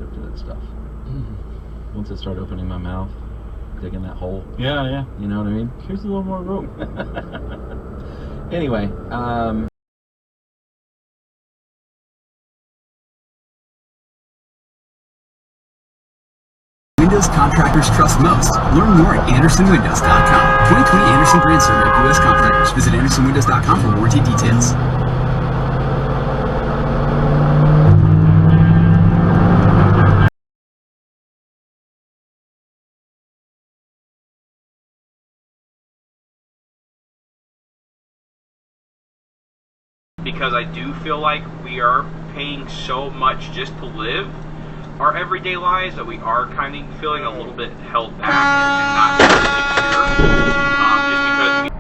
sensitive to that stuff. Once I start opening my mouth, digging that hole. Yeah. You know what I mean? Here's a little more rope. Anyway, Windows contractors trust most. Learn more at AndersonWindows.com. 2020 Anderson Brand Survey of U.S. Contractors. Visit AndersonWindows.com for warranty details. Because I do feel like we are paying so much just to live our everyday lives that we are kind of feeling a little bit held back and not really secure. Just because we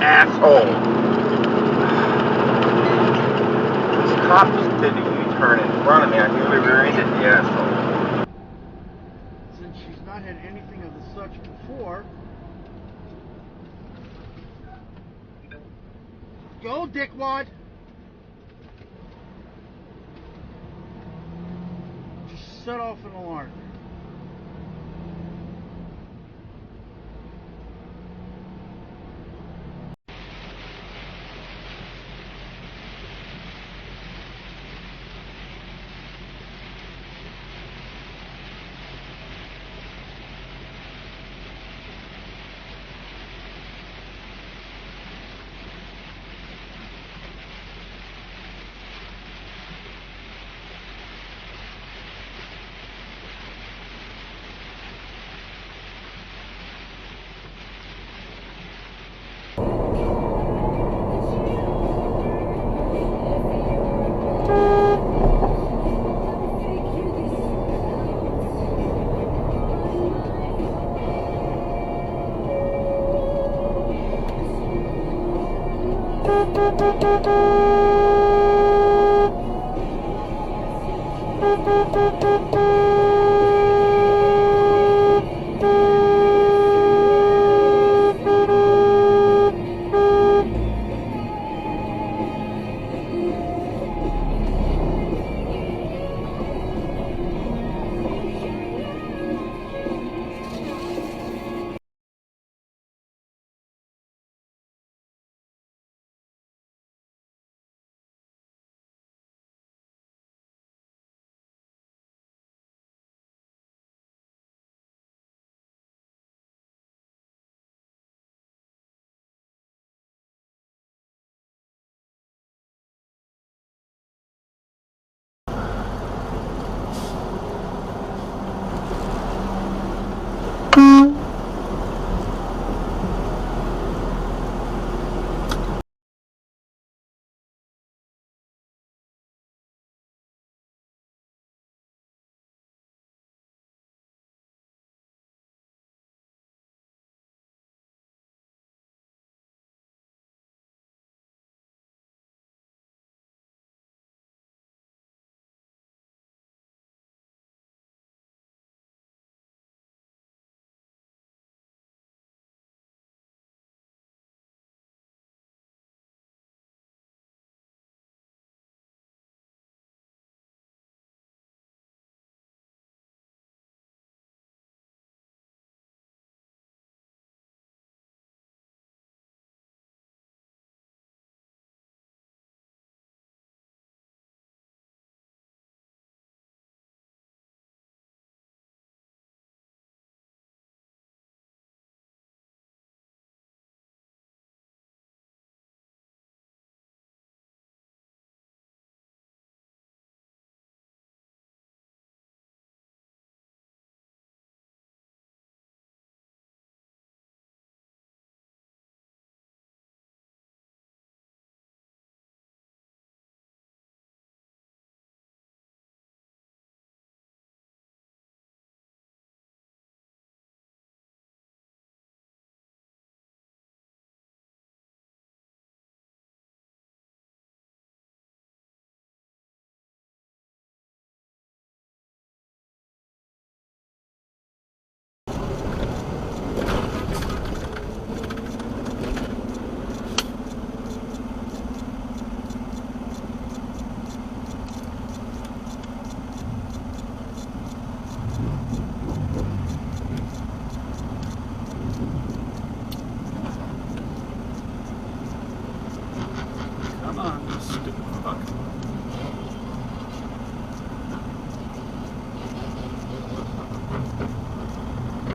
Asshole. This cop just did a U-turn in front of me. I nearly rear-ended the asshole. Since she's not had anything of the such before. Go, dickwad! Just set off an alarm. Come on, you stupid fuck.